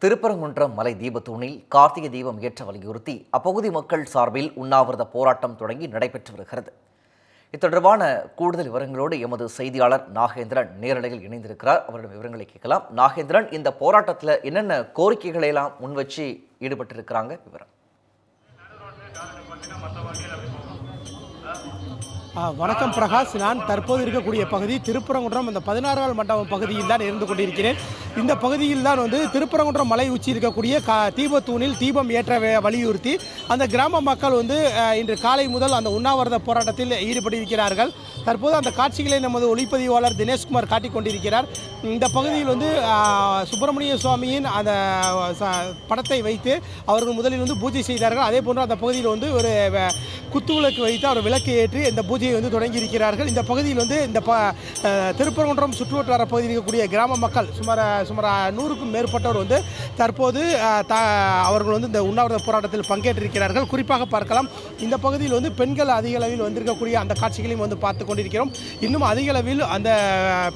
திருப்பரங்குன்றம் மலை தீபத்தூணில் கார்த்திகை தீபம் ஏற்ற வலியுறுத்தி அப்பகுதி மக்கள் சார்பில் உண்ணாவிரத போராட்டம் தொடங்கி நடைபெற்று வருகிறது. இது தொடர்பான கூடுதல் விவரங்களோடு எமது செய்தியாளர் நாகேந்திரன் நேரலையில் இணைந்திருக்கிறார். அவரிடம் விவரங்களை கேட்கலாம். நாகேந்திரன், இந்த போராட்டத்தில் என்னென்ன கோரிக்கைகளை எல்லாம் முன்வச்சு ஈடுபட்டிருக்கிறாங்க, விவரம். வணக்கம் பிரகாஷ். நான் தற்போது இருக்கக்கூடிய பகுதி திருப்பரங்குன்றம் அந்த 16 மண்டபம் பகுதியில் தான் இருந்து கொண்டிருக்கிறேன். இந்த பகுதியில் தான் திருப்பரங்குன்றம் மலை உச்சி இருக்கக்கூடிய தீபத்தூணில் தீபம் ஏற்ற வலியுறுத்தி அந்த கிராம மக்கள் இன்று காலை முதல் அந்த உண்ணாவிரத போராட்டத்தில் ஈடுபட்டிருக்கிறார்கள். தற்போது அந்த காட்சிகளை நமது ஒளிப்பதிவாளர் தினேஷ்குமார் காட்டிக் கொண்டிருக்கிறார். இந்த பகுதியில் சுப்பிரமணிய சுவாமியின் அந்த படத்தை வைத்து அவர்கள் முதலில் பூஜை செய்தார்கள். அதே போன்று அந்த பகுதியில் ஒரு குத்துவிளக்கு வைத்து அவர் விளக்கு ஏற்றி இந்த பூஜையை தொடங்கி இருக்கிறார்கள். இந்த பகுதியில் இந்த திருப்பரங்குன்றம் சுற்றுவட்டார பகுதியில் இருக்கக்கூடிய கிராம மக்கள் சுமார் 100க்கும் மேற்பட்டவர் தற்போது அவர்கள் இந்த உண்ணாவிரத போராட்டத்தில் பங்கேற்றிருக்கிறார்கள். குறிப்பாக பார்க்கலாம், இந்த பகுதியில் பெண்கள் அதிக அளவில் வந்திருக்கக்கூடிய அந்த காட்சிகளையும் பார்த்து கொண்டிருக்கிறோம். இன்னும் அதிக அளவில் அந்த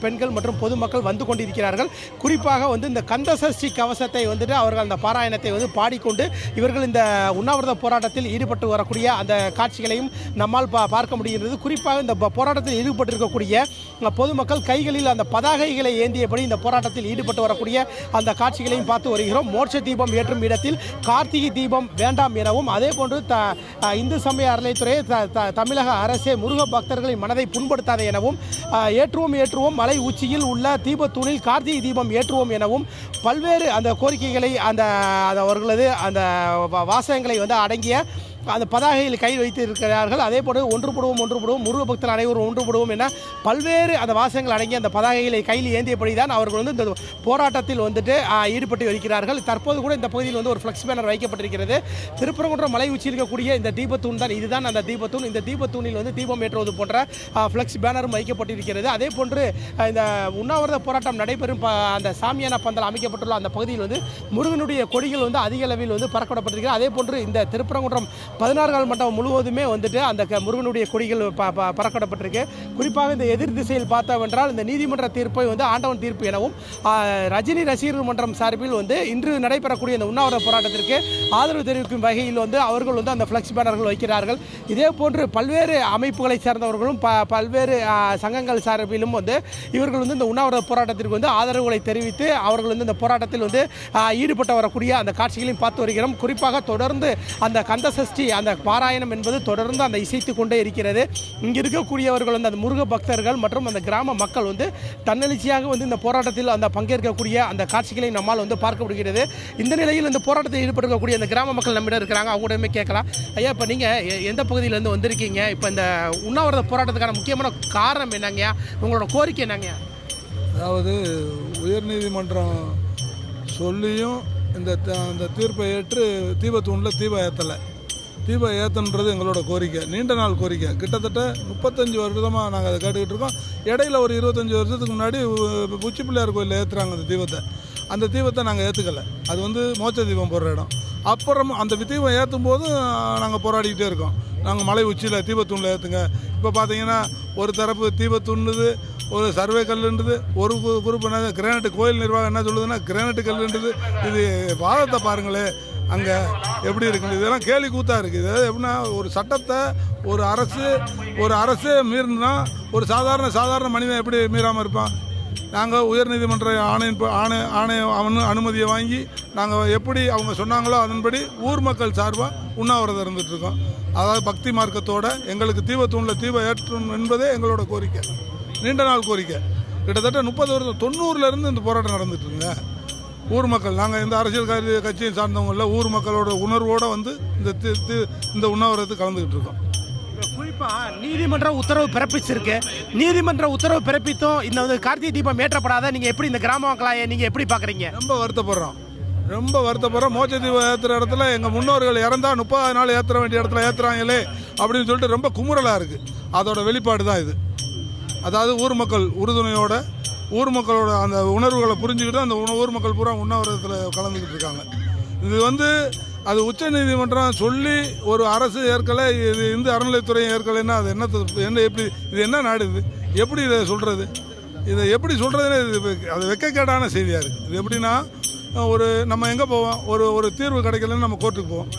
பெண்கள் மற்றும் பொதுமக்கள் வந்து கொண்டிருக்கிறார்கள். குறிப்பாக இந்த கந்த சஷ்டி கவசத்தை அவர்கள் அந்த பாராயணத்தை பாடிக்கொண்டு இவர்கள் இந்த உண்ணாவிரத போராட்டத்தில் ஈடுபட்டு வரக்கூடிய அந்த காட்சிகளையும் நம்மால் பார்க்க முடிகிறது. குறிப்பாக இந்த போராட்டத்தில் ஈடுபட்டிருக்கக்கூடிய பொதுமக்கள் கைகளில் அந்த பதாகைகளை ஏந்தியபடி இந்த போராட்டத்தில் ஈடுபட்டு வரக்கூடிய அந்த காட்சிகளையும் பார்த்து வருகிறோம். மோட்ச தீபம் ஏற்றும் இடத்தில் கார்த்திகை தீபம் வேண்டாம் எனவும், அதே போன்று இந்து சமய அறநிலைத்துறை தமிழக அரசே முருக பக்தர்களின் மனதை புண்படுத்தாத எனவும், ஏற்றுவோம் மலை உச்சியில் உள்ள தீபத்தூணில் கார்த்திகை தீபம் ஏற்றுவோம் எனவும் பல்வேறு அந்த கோரிக்கைகளை அந்த அவர்களது அந்த வாசகங்களை அடங்கிய அந்த பதாகையில் கை வைத்து இருக்கிறார்கள். அதே போல ஒன்றுபடுவோம் முருக பக்தர்கள் அனைவரும் ஒன்றுபடுவோம் என பல்வேறு அந்த வாசகங்கள் அடங்கிய அந்த பதாகைகளை கையில் ஏந்தியபடி தான் அவர்கள் இந்த போராட்டத்தில் ஈடுபட்டு வருகிறார்கள். தற்போது கூட இந்த பகுதியில் ஒரு ஃப்ளெக்ஸ் பேனர் வைக்கப்பட்டிருக்கிறது. திருப்பரங்குன்றம் மலை உச்சி இருக்கக்கூடிய இந்த தீபத்தூண் தான், இதுதான் அந்த தீபத்தூண். இந்த தீபத்தூணில் தீபம் ஏற்றுவது போன்ற ஃப்ளெக்ஸ் பேனரும் வைக்கப்பட்டிருக்கிறது. அதே போன்று இந்த உண்ணாவிரத போராட்டம் நடைபெறும் அந்த சாமியான பந்தல் அமைக்கப்பட்டுள்ள அந்த பகுதியில் முருகனுடைய கொடிகள் அதிக அளவில் பறக்கப்பட்டிருக்கிறது. அதே போன்று இந்த திருப்பரங்குன்றம் 16 மண்டபம் முழுவதுமே அந்த முருகனுடைய கொடிகள் பறக்கப்பட்டிருக்கு. குறிப்பாக இந்த எதிர் திசையில் பார்த்தவென்றால் இந்த நீதிமன்ற தீர்ப்பை ஆண்டவன் தீர்ப்பு எனவும், ரஜினி ரசிகர் மன்றம் சார்பில் இன்று நடைபெறக்கூடிய இந்த உண்ணாவிரத போராட்டத்திற்கு ஆதரவு தெரிவிக்கும் வகையில் அவர்கள் அந்த ஃப்ளெக்ஸ் பேனர்கள் வைக்கிறார்கள். இதே போன்று பல்வேறு அமைப்புகளை சேர்ந்தவர்களும் பல்வேறு சங்கங்கள் சார்பிலும் இவர்கள் இந்த உண்ணாவிரத போராட்டத்திற்கு ஆதரவுகளை தெரிவித்து அவர்கள் இந்த போராட்டத்தில் ஈடுபட்டு வரக்கூடிய அந்த காட்சிகளையும் பார்த்து வருகிறோம். குறிப்பாக தொடர்ந்து அந்த கந்த சஷ்டி அந்த பாராயணம் என்பது தொடர்ந்து அந்த இசைத்து கொண்டே இருக்கிறது. இங்கு இருக்கக்கூடியவர்கள் அந்த முருக பக்தர்கள் மற்றும் அந்த கிராம மக்கள் தன்னெழுச்சியாக இந்த போராட்டத்தில் அந்த பங்கேற்கக்கூடிய அந்த காட்சிகளை நம்மால் பார்க்க முடிகிறது. இந்த நிலையில் இந்த போராட்டத்தில் ஈடுபட்டிருக்கக்கூடிய அந்த கிராம மக்கள் நம்மிடம் இருக்கிறாங்க. அவங்களுமே கேட்கலாம். ஐயா, இப்போ நீங்கள் எந்த பகுதியிலேருந்து வந்திருக்கீங்க? இப்போ இந்த உண்ணாவிரத போராட்டத்துக்கான முக்கியமான காரணம் என்னங்க? உங்களோட கோரிக்கை என்னங்க? அதாவது உயர்நீதிமன்றம் சொல்லியும் இந்த தீர்ப்பை ஏற்று தீபத்தூணில் தீபம் ஏற்றன்றது எங்களோட கோரிக்கை, நீண்ட நாள் கோரிக்கை. கிட்டத்தட்ட 35 வருடமாக நாங்கள் அதை கேட்டுக்கிட்டு இருக்கோம். இடையில ஒரு 25 வருஷத்துக்கு முன்னாடி உச்சி பிள்ளையார் கோயிலில் ஏற்றுறாங்க அந்த தீபத்தை நாங்கள் ஏற்றுக்கலை. அது மோட்ச தீபம் போடுற இடம். அப்புறம் அந்த தீபம் ஏற்றும் போது நாங்கள் போராடிக்கிட்டே இருக்கோம். நாங்கள் மலை உச்சியில் தீபத்தூணில் ஏற்றுங்க. இப்போ பார்த்தீங்கன்னா ஒரு தரப்பு தீபத்தூண்ணுது, ஒரு சர்வே கல்லுன்றது, ஒரு குரூப் என்ன கிரானைட் கோயில் நிர்வாகம் என்ன சொல்லுதுன்னா கிரானைட் கல்லுன்றது. இது வாதத்தை பாருங்களேன், அங்கே எப்படி இருக்குது. இதெல்லாம் கேலி கூத்தாக இருக்குது. இது எப்படின்னா ஒரு சட்டத்தை ஒரு அரசு மீறினா ஒரு சாதாரண மனிதன் எப்படி மீறாமல் இருப்பான்? நாங்கள் உயர்நீதிமன்ற அனுமதியை வாங்கி நாங்கள் எப்படி அவங்க சொன்னாங்களோ அதன்படி ஊர் மக்கள் சார்பாக உண்ணாவிரதம் இருந்துகிட்ருக்கோம். அதாவது பக்தி மார்க்கத்தோட எங்களுக்கு தீபத்தூணில் தீபம் ஏற்றும் என்பதே எங்களோட கோரிக்கை, நீண்ட நாள் கோரிக்கை. கிட்டத்தட்ட 30 வருஷம் 90லேருந்து இந்த போராட்டம் நடந்துட்டுருங்க. ஊர் மக்கள், நாங்கள் எந்த அரசியல் கட்சியை சார்ந்தவங்கள ஊர் மக்களோட உணர்வோடு இந்த உண்ணாவிரதத்துக்கு கலந்துக்கிட்டு இருக்கோம். குறிப்பாக நீதிமன்ற உத்தரவு பிறப்பிச்சிருக்கு. நீதிமன்ற உத்தரவு பிறப்பித்தும் இந்த கார்த்திகை தீபம் ஏற்றப்படாத நீங்கள் எப்படி இந்த கிராம மக்களாக நீங்கள் எப்படி பார்க்குறீங்க? ரொம்ப வருத்தப்படுறோம். மோட்ச தீபம் ஏற்றுற இடத்துல எங்கள் முன்னோர்கள் இறந்தா 30 நாள் ஏற்ற வேண்டிய இடத்துல ஏற்றுறாங்களே அப்படின்னு சொல்லிட்டு ரொம்ப குமுறலாக இருக்குது. அதோட வெளிப்பாடு தான் இது. அதாவது ஊர் மக்கள் உறுதுணையோட ஊர் மக்களோட அந்த உணர்வுகளை புரிஞ்சுக்கிட்டு அந்த ஊர் மக்கள் பூரா உண்ணாவிரதத்தில் கலந்துக்கிட்டு இருக்காங்க. இது அது உச்ச நீதிமன்றம் சொல்லி ஒரு அரசு ஏற்கலை, இது இந்து அறநிலைத்துறை ஏற்கலைன்னா அது இது என்ன நாடு? இது எப்படி இதை சொல்கிறது? இதை எப்படி சொல்கிறதுன்னு அது வெக்கக்கேடான செய்தியாக இருக்குது. இது எப்படின்னா ஒரு நம்ம எங்கே போவோம், ஒரு தீர்வு கிடைக்கலன்னு நம்ம கோர்ட்டுக்கு போவோம்,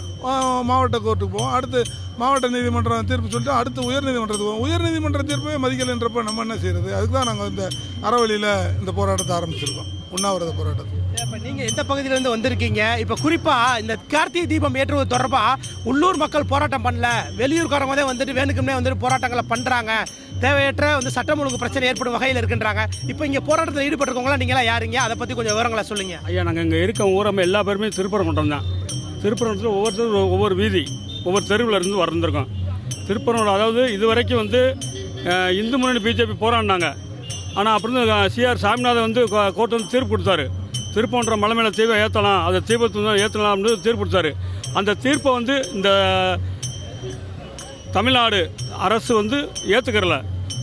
மாவட்ட கோர்ட்டுக்கு போவோம், அடுத்து மாவட்ட நீதிமன்றம் தீர்ப்பு சொல்லிட்டு அடுத்து உயர்நீதிமன்றத்துக்கு போவோம். உயர்நீதிமன்ற தீர்ப்பே மதிக்கலைன்றப்ப நம்ம என்ன செய்யறது? அதுக்கு தான் நாங்கள் இந்த அறவழியில் இந்த போராட்டத்தை ஆரம்பிச்சிருக்கோம், உண்ணாவிரத போராட்டத்தை. இப்போ நீங்கள் எந்த பகுதியிலேருந்து வந்திருக்கீங்க? இப்போ குறிப்பாக இந்த கார்த்திகை தீபம் ஏற்றுவது தொடர்பாக உள்ளூர் மக்கள் போராட்டம் பண்ணல, வெளியூர்காரங்க தான் வந்துட்டு வேணுக்குமே வந்துட்டு போராட்டங்களை பண்ணுறாங்க, தேவையற்ற வந்து சட்டம் ஒழுங்கு பிரச்சனை ஏற்படும் வகையில் இருக்குன்றாங்க. இப்போ இங்கே போராட்டத்தில் ஈடுபட்டிருக்கவங்களாம் நீங்களா யாருங்க? அதை பற்றி கொஞ்சம் விவரங்களை சொல்லுங்க. ஐயா, நாங்கள் இங்கே இருக்க ஊரமே எல்லா பேருமே திருப்பரங்குன்றம் தான். திருப்பரங்குன்றத்தில் ஒவ்வொருத்தரும் ஒவ்வொரு வீதி, ஒவ்வொரு தெருவில் இருந்து வந்திருக்கோம். திருப்பரங்குன்றம் அதாவது இது வரைக்கும் வந்து இந்து முன்னணி பிஜேபி போராடினாங்க. ஆனால் அப்புறம் சிஆர் சாமிநாதன் வந்து கோர்ட்டு வந்து தீர்ப்பு கொடுத்தாரு. திருப்பரங்குன்றம் மலை மேலே தீபம் ஏற்றலாம், அதை தீபத்தை தான் ஏற்றலாம்னு தீர்ப்பு கொடுத்தாரு. அந்த தீர்ப்பை வந்து இந்த தமிழ்நாடு அரசு வந்து ஏற்றுக்கிறல,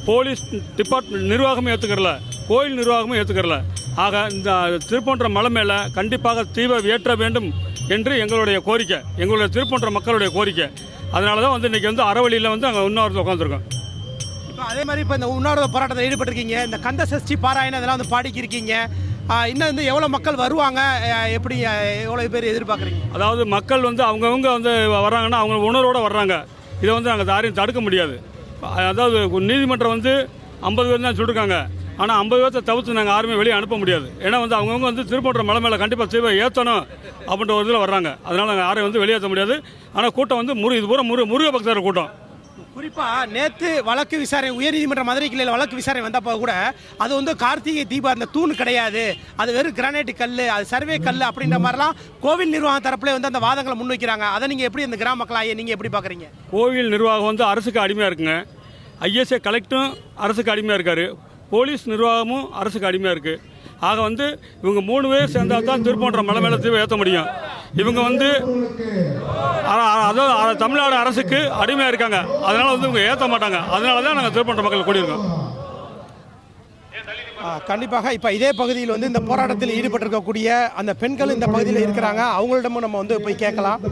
போலீஸ் டிபார்ட்மெண்ட் நிர்வாகமும் ஏற்றுக்கிறல, கோயில் நிர்வாகமும் ஏற்றுக்கிறல. ஆக இந்த திருப்பரங்குன்றம் மலை மேலே கண்டிப்பாக தீபம் ஏற்ற வேண்டும் என்று எங்களுடைய கோரிக்கை, எங்களுடைய திருப்பரங்குன்றம் மக்களுடைய கோரிக்கை. அதனால தான் வந்து இன்றைக்கி வந்து அறவழியில் வந்து அங்கே உண்ணாவிரதம் உட்காந்துருக்கோம். இப்போ அதே மாதிரி இப்போ இந்த உண்ணாவிரத போராட்டத்தில் ஈடுபட்டிருக்கீங்க, இந்த கந்த சஷ்டி பாராயணம் இதெல்லாம் வந்து பாடிக்கிருக்கீங்க. இன்னும் வந்து எவ்வளோ மக்கள் வருவாங்க, எப்படி எவ்வளோ பேர் எதிர்பார்க்குறீங்க? அதாவது மக்கள் வந்து அவங்கவுங்க வந்து வர்றாங்கன்னா அவங்க உணர்வோடு வர்றாங்க. இதை வந்து நாங்கள் யாரையும் தடுக்க முடியாது. அதாவது நீதிமன்றம் வந்து 50 பேர் தான் சொல்லியிருக்காங்க. ஆனால் 50 பேர்த்தை தவிர்த்து நாங்கள் யாருமே வெளியே அனுப்ப முடியாது. ஏன்னா வந்து அவங்கவுங்க வந்து திருப்பரங்குன்றம் மலை மேலே கண்டிப்பாக தீபம் ஏற்றணும் அப்படின்ற ஒரு இதில் வர்றாங்க. அதனால் நாங்கள் யாரையும் வந்து வெளியேற்ற முடியாது. ஆனால் கூட்டம் வந்து இது பூரா முருக பக்தர் கூட்டம். குறிப்பாக நேற்று வழக்கு விசாரணை உயர்நீதிமன்ற மதுரை கிளையில் வழக்கு விசாரணை வந்தப்போ கூட அது வந்து கார்த்திகை தீபம் அந்த தூண் கிடையாது, அது வெறும் கிரானைட் கல், அது சர்வே கல் அப்படின்ற மாதிரிலாம் கோவில் நிர்வாகம் தரப்புல வந்து அந்த வாதங்களை முன்வைக்கிறாங்க. அதை நீங்கள் எப்படி இந்த கிராம மக்களாக நீங்கள் எப்படி பார்க்குறீங்க? கோவில் நிர்வாகம் வந்து அரசுக்கு அடிமையாக இருக்குங்க. ஐஎஸ்ஏ கலெக்டரும் அரசுக்கு அடிமையாக இருக்கார், போலீஸ் நிர்வாகமும் அரசுக்கு அடிமையாக இருக்குது. ஆக வந்து இவங்க 3 பேர் சேர்ந்தால் தான் திருப்பரங்குன்றம் மலை மேலே தீபம் ஏற்ற முடியும். இவங்க வந்து அதாவது தமிழ்நாடு அரசுக்கு அடிமையாக இருக்காங்க. அதனால் வந்து இவங்க ஏற்ற மாட்டாங்க. அதனால தான் நாங்கள் திருப்பரங்குன்றம் மக்கள் கூடியிருக்கோம். கண்டிப்பாக இப்போ இதே பகுதியில் வந்து இந்த போராட்டத்தில் ஈடுபட்டிருக்கக்கூடிய அந்த பெண்கள் இந்த பகுதியில் இருக்கிறாங்க, அவங்களிடமும் நம்ம வந்து போய் கேட்கலாம்.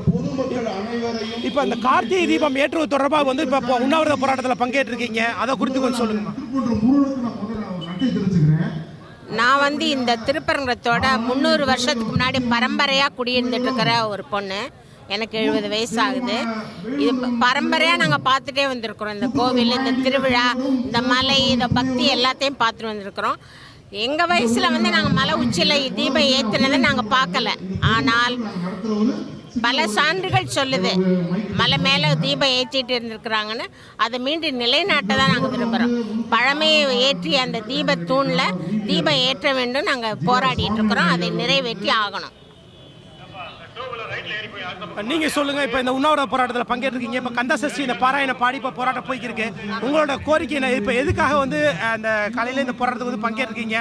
இப்போ இந்த கார்த்திகை தீபம் ஏற்றுவது தொடர்பாக வந்து இப்போ உண்ணாவிரத போராட்டத்தில் பங்கேற்றிருக்கீங்க, அதை குறித்து கொஞ்சம் சொல்லுங்க. நான் வந்து இந்த திருப்பரங்குன்றத்தோட 300 வருஷத்துக்கு முன்னாடி பரம்பரையாக குடியிருந்துட்டு இருக்கிற ஒரு பொண்ணு. எனக்கு 70 வயசு ஆகுது. இது பரம்பரையாக நாங்கள் பார்த்துட்டே வந்திருக்கிறோம். இந்த கோவில், இந்த திருவிழா, இந்த மலை, இந்த பக்தி எல்லாத்தையும் பார்த்துட்டு வந்திருக்கிறோம். எங்கள் வயசில் வந்து நாங்கள் மலை உச்சியில் தீபம் ஏற்றினதை நாங்கள் பார்க்கல. ஆனால் பல சான்றுகள் சொல்லுது மலை மேலே தீபம் ஏற்றிட்டு இருந்திருக்கிறாங்கன்னு. அதை மீண்டும் நிலைநாட்ட தான் நாங்கள் விரும்புகிறோம். பழமையை ஏற்றிய அந்த தீப தூணில் தீபம் ஏற்ற வேண்டும் நாங்கள் போராடிட்டு இருக்கிறோம். அதை நிறைவேற்றி ஆகணும். நீங்கள் சொல்லுங்கள், இப்போ இந்த உண்ணாவிரத போராட்டத்தில் பங்கேற்றிருக்கீங்க, இப்போ கந்த சஷ்டி இந்த பாராயண பாடி இப்போ போராட்டம் போய்க்கிருக்கு, உங்களோட கோரிக்கை என்ன? இப்போ எதுக்காக வந்து அந்த காலையில் இந்த போராட்டத்துக்கு வந்து பங்கேற்றிருக்கீங்க?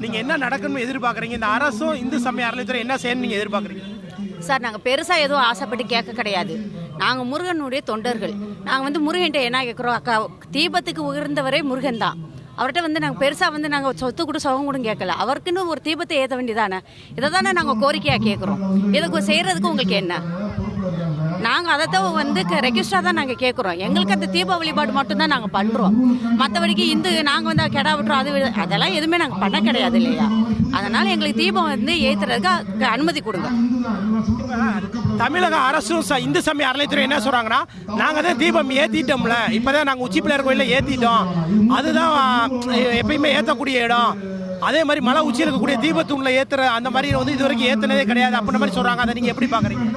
நீங்கள் என்ன நடக்கணும்னு எதிர்பார்க்குறீங்க? இந்த அரசும் இந்து சமய அறநிலையத்துறை என்ன செய்யணும்னு நீங்கள் எதிர்பார்க்குறீங்க? சார், நாங்கள் பெருசாக எதுவும் ஆசைப்பட்டு கேட்க கிடையாது. நாங்கள் முருகனுடைய தொண்டர்கள். நாங்கள் வந்து முருகன்ட்ட என்ன கேட்குறோம், தீபத்துக்கு உயர்ந்தவரே முருகன் தான். அவர்கிட்ட வந்து நாங்கள் பெருசாக வந்து நாங்கள் சொத்து கூட சுகம் கூட கேட்கல. அவருக்குன்னு ஒரு தீபத்தை ஏற்ற வேண்டியதானே, இதை தானே நாங்கள் கோரிக்கையாக கேட்குறோம். இதுக்கு செய்கிறதுக்கு உங்களுக்கு என்ன? நாங்கள் அதைத்தான் வந்து ரெக்வஸ்டாக தான் நாங்கள் கேட்குறோம். எங்களுக்கு அந்த தீப வழிபாடு மட்டும்தான் நாங்கள் பண்ணுறோம். மற்றபடிக்கு நாங்கள் வந்து கெடா விட்டுறோம், அதெல்லாம் எதுவுமே நாங்கள் பண்ண கிடையாது இல்லையா. அதனால் எங்களுக்கு தீபம் வந்து ஏற்றுறதுக்கு அனுமதி கொடுங்க. தமிழக அரசும் இந்து சமய அறநிலையத்துறை என்ன சொல்கிறாங்கன்னா, நாங்கள் தான் தீபம் ஏற்றிட்டோம்ல, இப்போ தான் நாங்கள் உச்சி பிள்ளையார் கோயிலில் ஏற்றிட்டோம், அதுதான் எப்பயுமே ஏற்றக்கூடிய இடம். அதே மாதிரி மலை உச்சியில் இருக்கக்கூடிய தீபத்தூணில் ஏற்றுற அந்த மாதிரி வந்து இது வரைக்கும் ஏற்றினதே கிடையாது அப்படின்ற மாதிரி சொல்கிறாங்க. அதை நீங்கள் எப்படி பார்க்குறீங்க?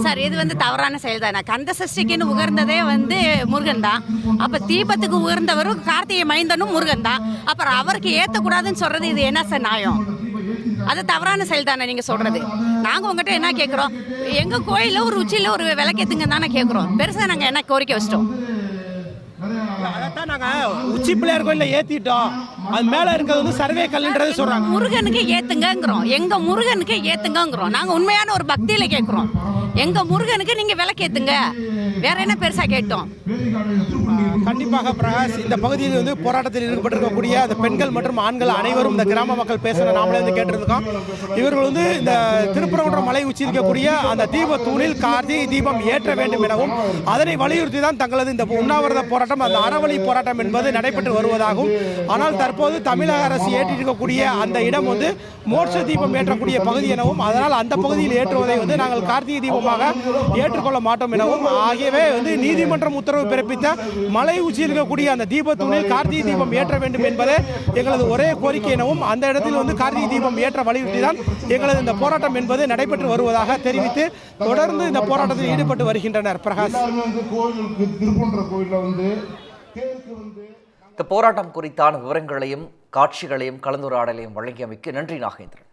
சார், இது வந்து தவறான செயல் தானே. கந்த சஷ்டிக்குன்னு உயர்ந்ததே வந்து முருகன் தான். அப்போ தீபத்துக்கு உயர்ந்தவரும் கார்த்திகை மைந்தனும் முருகன் தான். அப்புறம் அவருக்கு ஏற்றக்கூடாதுன்னு சொல்கிறது இது என்ன சார் நியாயம்? அது தவறான செயல் தானே நீங்கள் சொல்கிறது. நாங்கள் உங்கள்கிட்ட என்ன கேட்குறோம், எங்கள் கோயிலில் ஒரு உச்சியில் ஒரு விளக்கேற்றுங்க தானே கேட்குறோம். பெருசாக நாங்கள் என்ன கோரிக்கை வச்சிட்டோம்? அதைத்தான் நாங்கள் உச்சி பிள்ளையார் கோயிலில் ஏற்றிட்டோம், அது மேலே இருக்கிறது வந்து சர்வே கல்லுன்றது சொல்கிறாங்க. முருகனுக்கு ஏற்றுங்கங்கிறோம், எங்கள் முருகனுக்கு ஏற்றுங்கங்கிறோம். நாங்கள் உண்மையான ஒரு பக்தியில் கேட்குறோம். எங்கள் முருகனுக்கு நீங்கள் விளக்கேற்றுங்க, வேற என்ன பெருசாக கேட்டோம்? கண்டிப்பாக பிரகாஷ், இந்த பகுதியில் வந்து போராட்டத்தில் ஈடுபட்டிருக்கக்கூடிய அந்த பெண்கள் மற்றும் ஆண்கள் அனைவரும் இந்த கிராம மக்கள் பேசுகிற நாமளே வந்து கேட்டிருக்கோம். இவர்கள் வந்து இந்த திருப்பரங்குன்றம் மலை உச்சி இருக்கக்கூடிய அந்த தீப தூணில் கார்த்திகை தீபம் ஏற்ற வேண்டும் எனவும் அதனை வலியுறுத்தி தான் தங்களது இந்த உண்ணாவிரத போராட்டம், அந்த அறவழி போராட்டம் என்பது நடைபெற்று வருவதாகவும், ஆனால் தற்போது தமிழக அரசு ஏற்றிருக்கக்கூடிய அந்த இடம் வந்து மோட்ச தீபம் ஏற்றக்கூடிய பகுதி எனவும், அதனால் அந்த பகுதியில் ஏற்றுவதை வந்து நாங்கள் கார்த்திகை தீபமாக ஏற்றுக்கொள்ள மாட்டோம் எனவும், ஆகியவே வந்து நீதிமன்றம் உத்தரவு பிறப்பித்த மலை உச்சியில் இருக்கக்கூடிய அந்த தீபத்தூணில் கார்த்திகை தீபம் ஏற்ற வேண்டும் என்பதே எங்களது ஒரே கோரிக்கை எனவும், அந்த இடத்தில் வந்து கார்த்திகை தீபம் ஏற்ற வலியுறுத்தி தான் எங்களது இந்த போராட்டம் என்பது நடைபெற்று வருவதாக தெரிவித்து தொடர்ந்து இந்த போராட்டத்தில் ஈடுபட்டு வருகின்றனர். பிரகாஷ், இந்த போராட்டம் குறித்தான விவரங்களையும் காட்சிகளையும் கலந்துரையாடலையும் வழங்கியமைக்கு நன்றி நாகேந்திரன்.